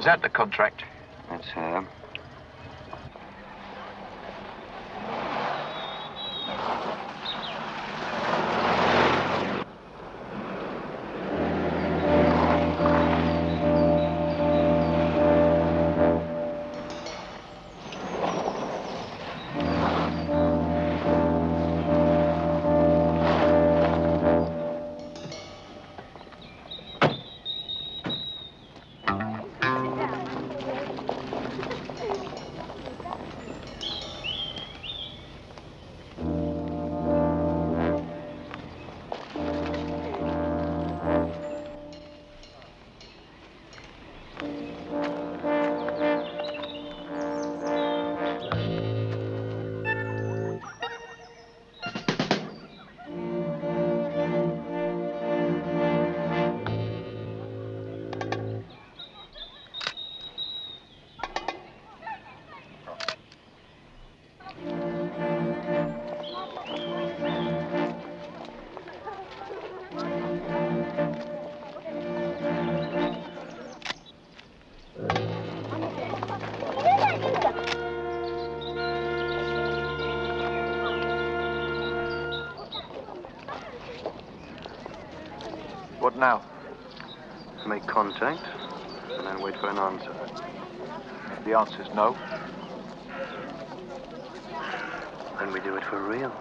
that the contract? That's her. What now? Make contact, and then wait for an answer. The answer's no. Then we do it for real.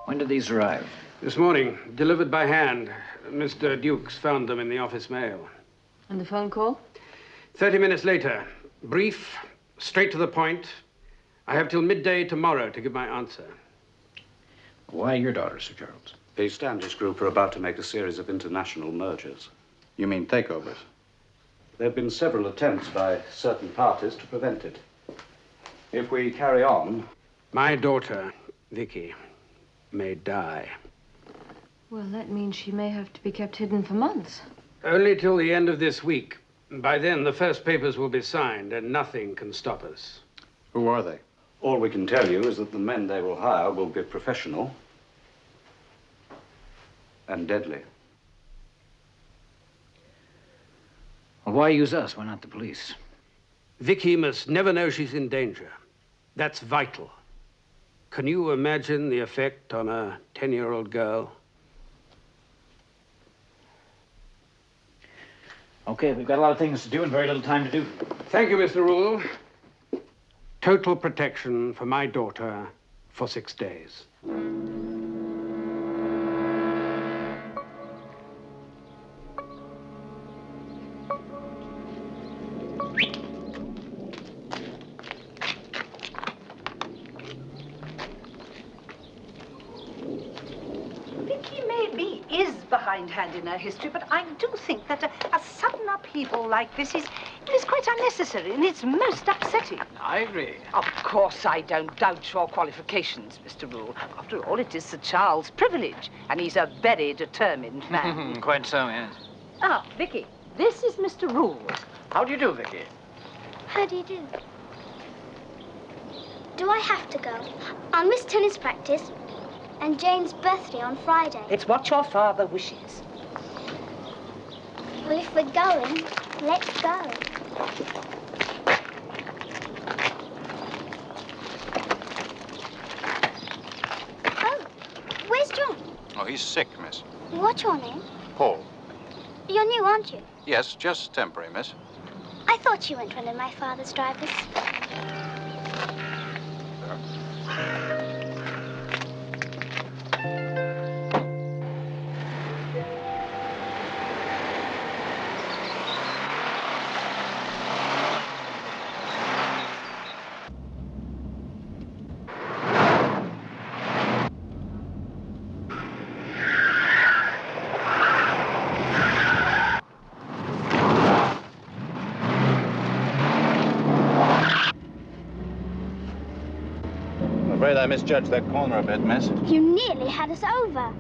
When did these arrive? This morning, delivered by hand. Mr. Dukes found them in the office mail. And the phone call? 30 minutes later. Brief, straight to the point. I have till midday tomorrow to give my answer. Why your daughter, Sir Charles? The Standish Group are about to make a series of international mergers. You mean takeovers? There have been several attempts by certain parties to prevent it. If we carry on... My daughter, Vicky, may die. Well, that means she may have to be kept hidden for months. Only till the end of this week. By then, the first papers will be signed, and nothing can stop us. Who are they? All we can tell you is that the men they will hire will be professional and deadly. Well, why use us? Why not the police? Vicky must never know she's in danger. That's vital. Can you imagine the effect on a 10-year-old girl? Okay, we've got a lot of things to do and very little time to do. Thank you, Mr. Rule. Total protection for my daughter for 6 days. Vicky maybe is behindhand in her history, but I do think that a sudden upheaval like this is quite unnecessary, and it's most upsetting. I agree. Of course, I don't doubt your qualifications, Mr. Rule. After all, it is Sir Charles' privilege, and he's a very determined man. Quite so, yes. Ah, Vicky, this is Mr. Rule. How do you do, Vicky? How do you do? Do I have to go? I miss tennis practice and Jane's birthday on Friday. It's what your father wishes. Well, if we're going, let's go. Oh, where's John? Oh, he's sick, miss. What's your name? Paul. You're new, aren't you? Yes, just temporary, miss. I thought you weren't one of my father's drivers. I misjudged that corner a bit, miss. You nearly had us over.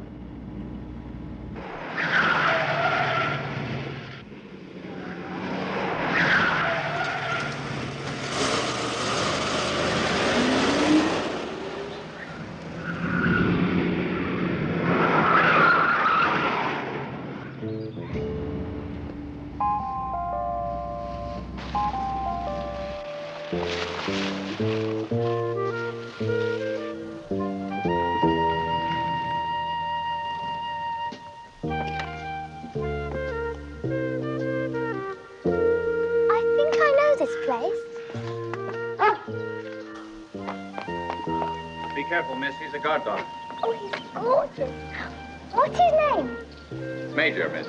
Be careful, miss. He's a guard dog. Oh, he's gorgeous. What's his name? Major, miss.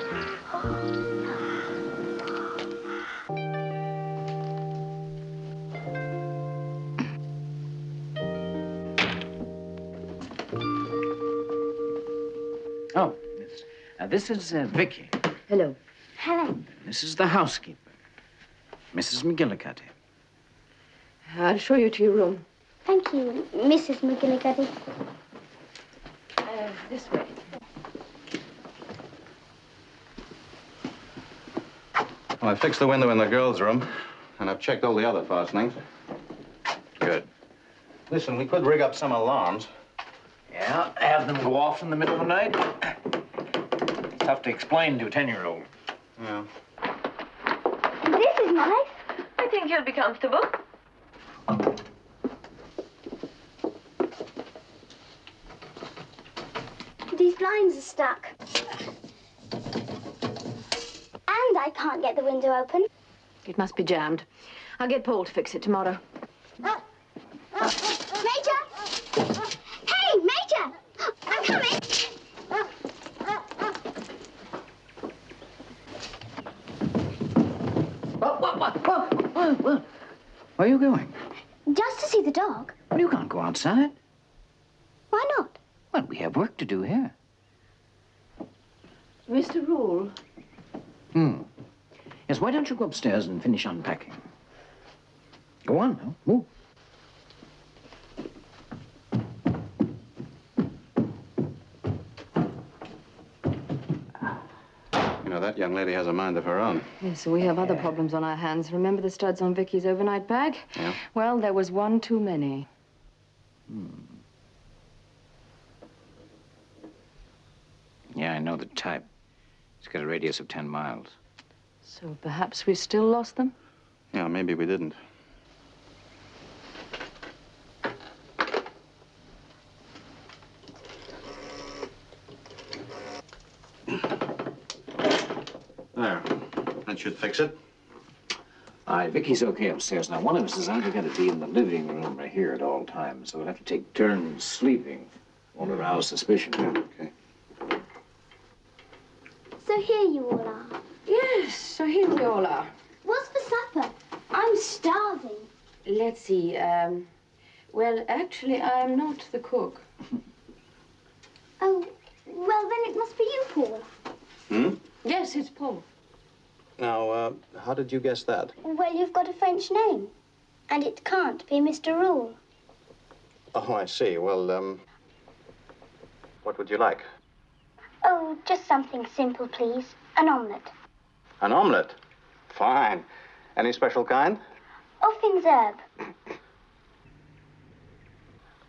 Oh, this is Vicky. Hello. Hello. This is the housekeeper, Mrs. McGillicuddy. I'll show you to your room. Thank you, Mrs. McGillicuddy. This way. Well, I fixed the window in the girls' room, and I've checked all the other fastenings. Good. Listen, we could rig up some alarms. Yeah, have them go off in the middle of the night. Tough to explain to a 10-year-old. Yeah. This is nice. I think he'll be comfortable. These blinds are stuck. And I can't get the window open. It must be jammed. I'll get Paul to fix it tomorrow. Major! Hey, Major! I'm coming! What? Where are you going? Just to see the dog. Well, you can't go outside. Why not? Well, we have work to do here. Mr. Rule. Yes, why don't you go upstairs and finish unpacking? Go on, now. Move. You know, that young lady has a mind of her own. Yes, so we have other problems on our hands. Remember the studs on Vicky's overnight bag? Yeah. Well, there was one too many. Yeah, I know the type. It's got a radius of 10 miles. So perhaps we still lost them? Yeah, maybe we didn't. There. That should fix it. Aye, Vicky's okay upstairs. Now, one of us is either going to be in the living room or here at all times, so we'll have to take turns sleeping. Won't arouse suspicion. Okay. So here you all are. Yes, so here we all are. What's for supper? I'm starving. Let's see, well, actually, I'm not the cook. Oh, well, then it must be you, Paul. Yes, it's Paul. Now, how did you guess that? Well, you've got a French name. And it can't be Mr. Rule. Oh, I see. Well, what would you like? Oh, just something simple, please. An omelette. An omelet? Fine. Any special kind? Au fins herbe.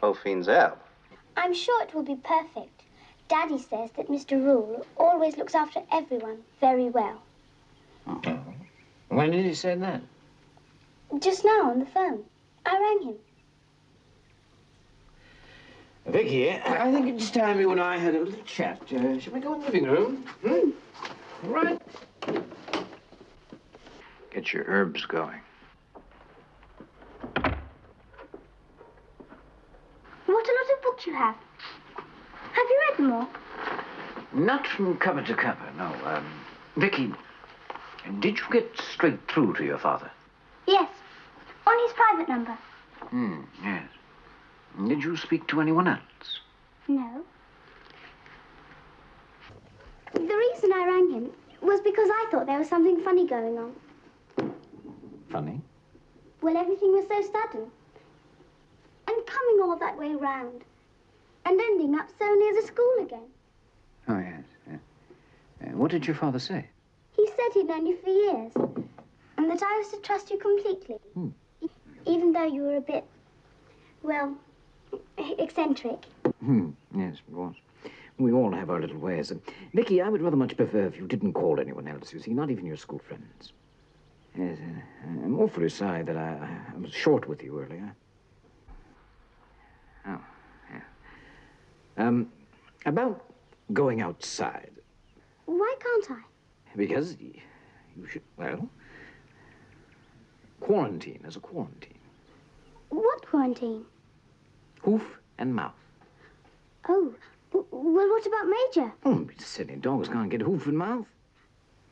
Au fins herbe. I'm sure it will be perfect. Daddy says that Mr. Rule always looks after everyone very well. When did he say that? Just now on the phone. I rang him. Vicky, I think it's time you and I had a little chat. Shall we go in the living room? All right. Get your herbs going. What a lot of books you have. Have you read them all? Not from cover to cover, no. Vicky, did you get straight through to your father? Yes. On his private number. Yes. Did you speak to anyone else? No. The reason I rang him was because I thought there was something funny going on. Funny? Well, everything was so sudden. And coming all that way round and ending up so near the school again. Oh, yes. What did your father say? He said he'd known you for years and that I was to trust you completely. Even though you were a bit, well, eccentric. Yes, it was. We all have our little ways. Vicky, I would rather much prefer if you didn't call anyone else, you see, not even your school friends. Yes, I'm awfully sorry that I was short with you earlier. Oh, yeah. About going outside. Why can't I? Because you should, well, quarantine as a quarantine. What quarantine? Hoof and mouth. Oh, well, what about Major? Oh, silly dogs can't get hoof and mouth.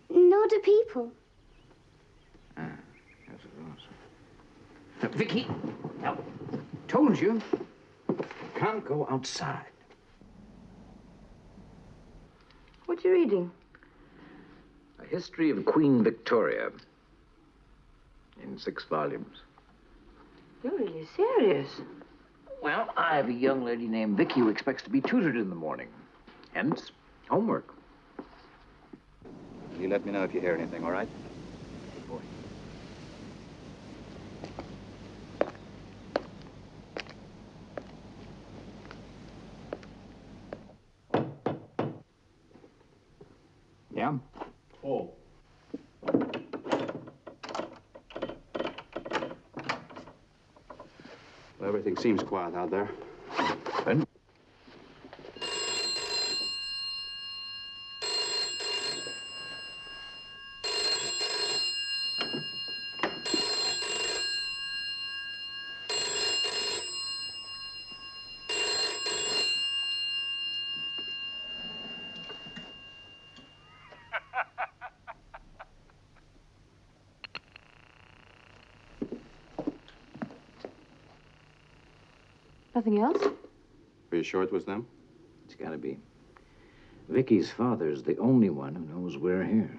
Nor do people. Yes, it was. Vicky, now, told you, you can't go outside. What you reading? A history of Queen Victoria in 6 volumes. You're really serious. Well, I have a young lady named Vicky who expects to be tutored in the morning. Hence, homework. You let me know if you hear anything, all right? Good boy. Yeah? Oh. Well, everything seems quiet out there. Ben? Nothing else? Are you sure it was them? It's gotta be. Vicky's father's the only one who knows we're here.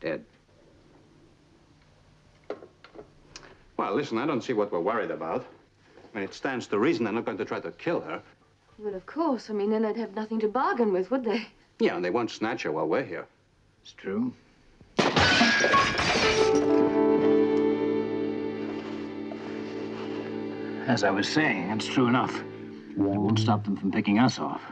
Dead. Well, listen, I don't see what we're worried about. I mean, it stands to reason they're not going to try to kill her. Well, of course. I mean, then they'd have nothing to bargain with, would they? Yeah, and they won't snatch her while we're here. It's true. As I was saying, it's true enough. It won't stop them from picking us off.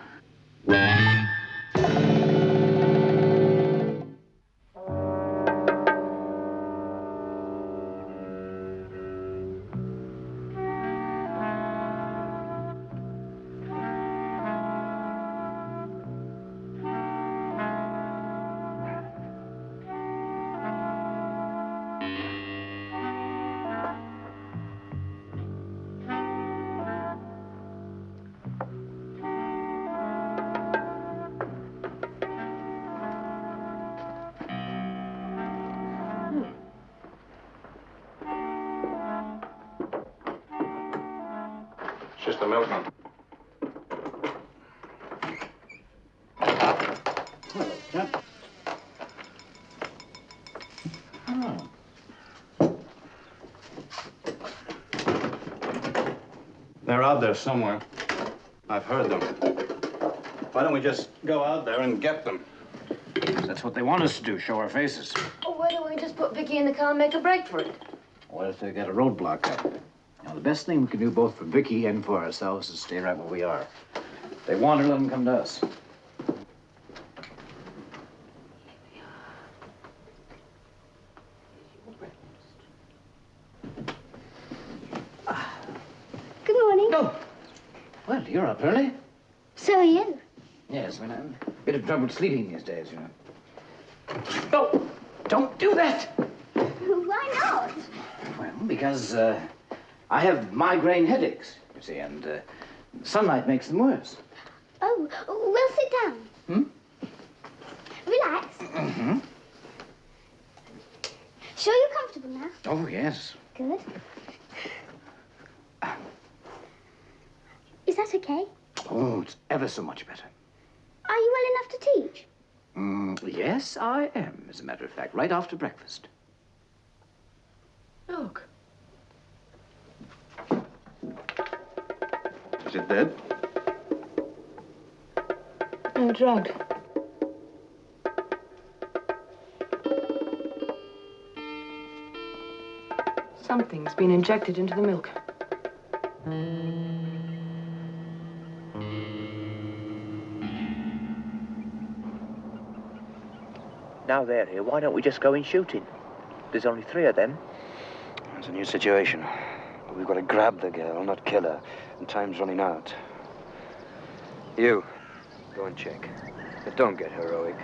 It's just a milkman. Hello, chap. Oh. They're out there somewhere. I've heard them. Why don't we just go out there and get them? That's what they want us to do, show our faces. Oh, why don't we just put Vicky in the car and make a break for it? What if they get a roadblock up? Now, the best thing we can do both for Vicky and for ourselves is stay right where we are. If they want her, let them come to us. Good morning. Oh, well, you're up early. So are you. Yes, well, I'm a bit of trouble sleeping these days, you know. No, don't do that. Why not? Well, because I have migraine headaches, you see, and sunlight makes them worse. Oh, well, sit down. Relax. Mm-hmm. Sure you're comfortable now? Oh, yes. Good. Is that okay? Oh, it's ever so much better. Are you well enough to teach? Yes, I am, as a matter of fact, right after breakfast. Look. Is it dead? No, drugged. Something's been injected into the milk. Now they're here, why don't we just go in shooting? There's only 3 of them. It's a new situation. We've got to grab the girl, not kill her. And time's running out. You, go and check. But don't get heroic.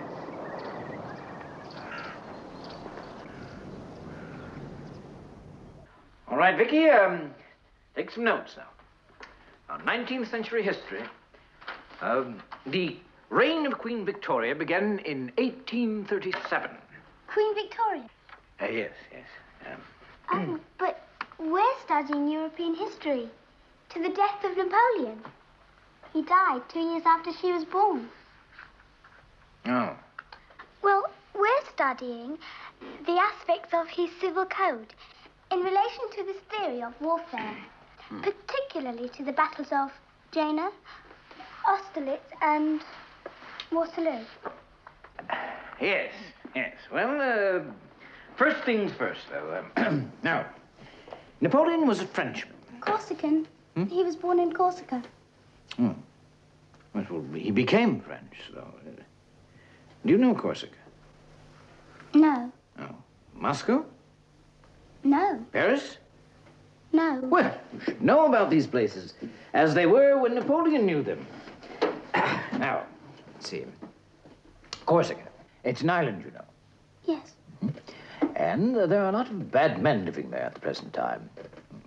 All right, Vicky, take some notes now. On 19th century history, the reign of Queen Victoria began in 1837. Queen Victoria? Yes. Oh, but we're studying European history. To the death of Napoleon. He died 2 years after she was born. Oh. Well, we're studying the aspects of his civil code in relation to this theory of warfare, particularly to the battles of Jena, Austerlitz, and Waterloo. Yes. Well, first things first, though. Now, Napoleon was a Frenchman. Corsican. He was born in Corsica. Well, he became French, though. Do you know Corsica? No. Oh. Moscow? No. Paris? No. Well, you should know about these places as they were when Napoleon knew them. Now, let's see. Corsica. It's an island, you know. Yes. And there are a lot of bad men living there at the present time.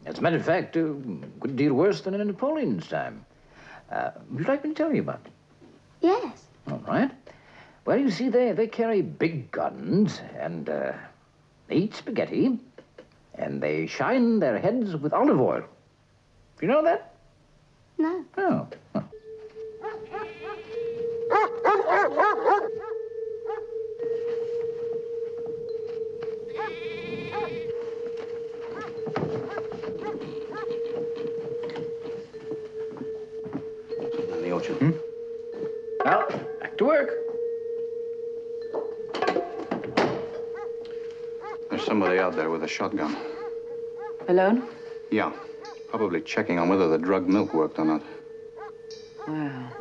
As a matter of fact, a good deal worse than in Napoleon's time. Would you like me to tell you about them? Yes. All right. Well, you see, they carry big guns, and they eat spaghetti, and they shine their heads with olive oil. You know that? No. Oh. Huh. In the orchard. Well, back to work. There's somebody out there with a shotgun. Alone? Yeah. Probably checking on whether the drugged milk worked or not. Well,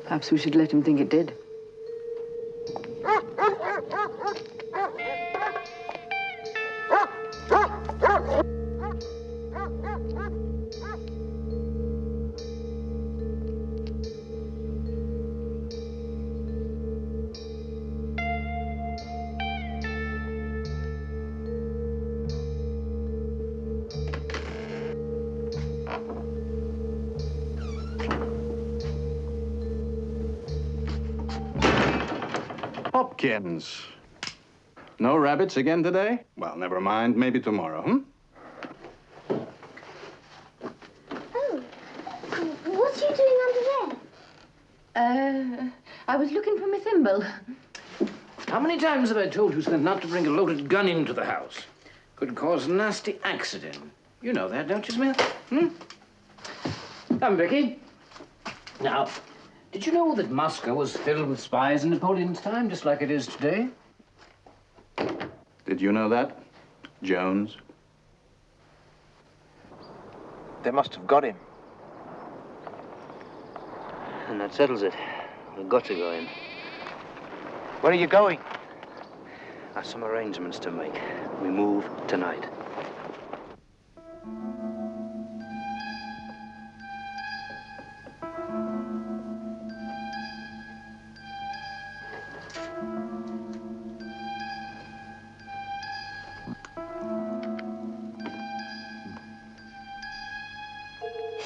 perhaps we should let him think it did. Hopkins. No rabbits again today? Well, never mind. Maybe tomorrow, Oh. What are you doing under there? I was looking for my thimble. How many times have I told you, sir, not to bring a loaded gun into the house? Could cause a nasty accident. You know that, don't you, Smith? Come, Vicky. Now, did you know that Moscow was filled with spies in Napoleon's time, just like it is today? Did you know that, Jones? They must have got him. And that settles it. We've got to go in. Where are you going? I have some arrangements to make. We move tonight.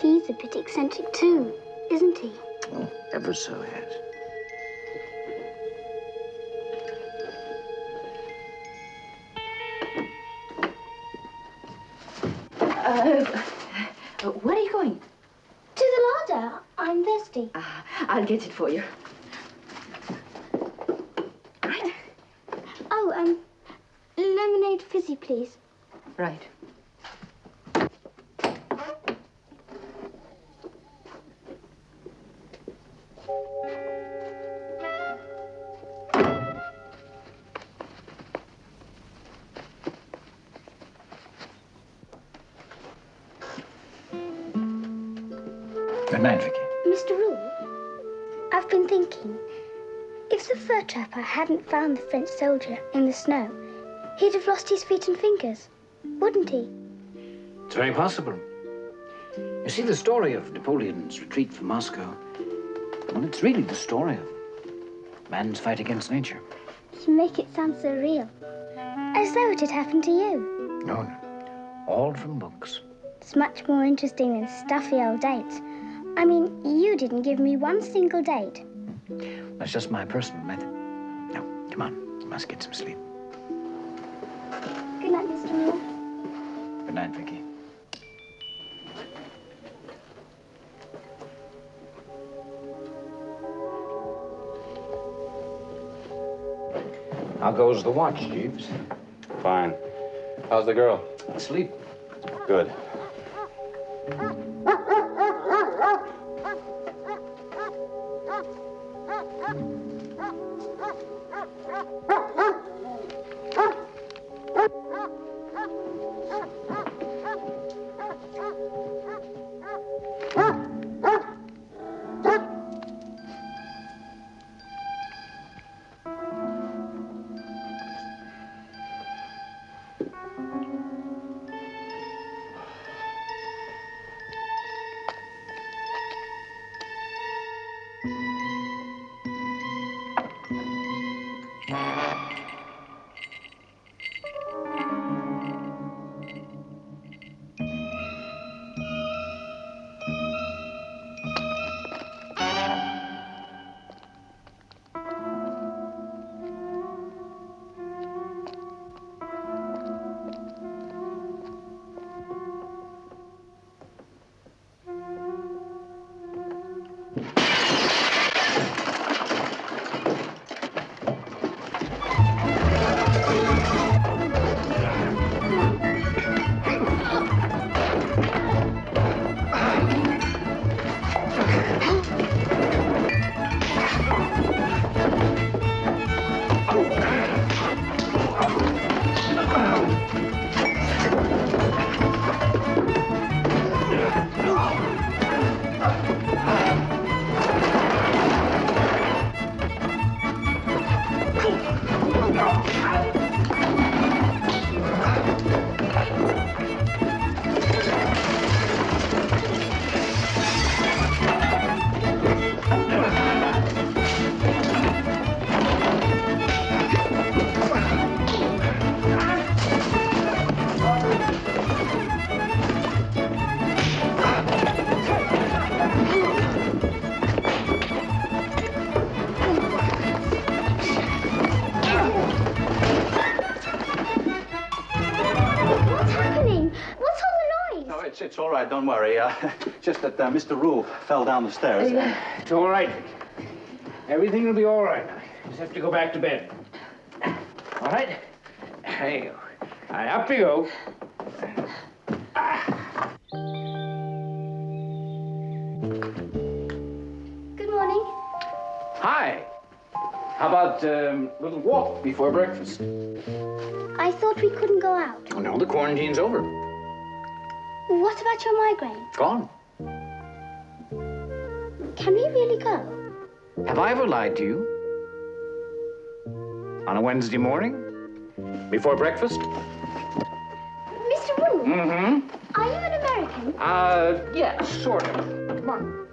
He's a bit eccentric too, isn't he? Oh, ever so, yes. Where are you going? To the larder. I'll get it for you. Right. Oh, lemonade fizzy, please. Right. Good night, Vicky. Mr. Rule, I've been thinking, if the fur trapper hadn't found the French soldier in the snow, he'd have lost his feet and fingers, wouldn't he? It's very possible. You see, the story of Napoleon's retreat from Moscow, well, it's really the story of man's fight against nature. You make it sound so real, as though it had happened to you. No, no. All from books. It's much more interesting than stuffy old dates. I mean, you didn't give me one single date. That's just my personal method. Now, come on. You must get some sleep. Good night, Mr. Rule. Good night, Vicky. How goes the watch, Jeeves? Fine. How's the girl? Asleep. Good. It's all right, don't worry. Just that Mr. Rule fell down the stairs. It's all right, Vicky. Everything will be all right now. You just have to go back to bed. All right? There you go. All right, up you go. Good morning. Hi. How about a little walk before breakfast? I thought we couldn't go out. Oh, no, the quarantine's over. What about your migraine? Gone. Can we really go? Have I ever lied to you? On a Wednesday morning? Before breakfast? Mr. Rule? Mm-hmm. Are you an American? Yeah, sort of. Come on.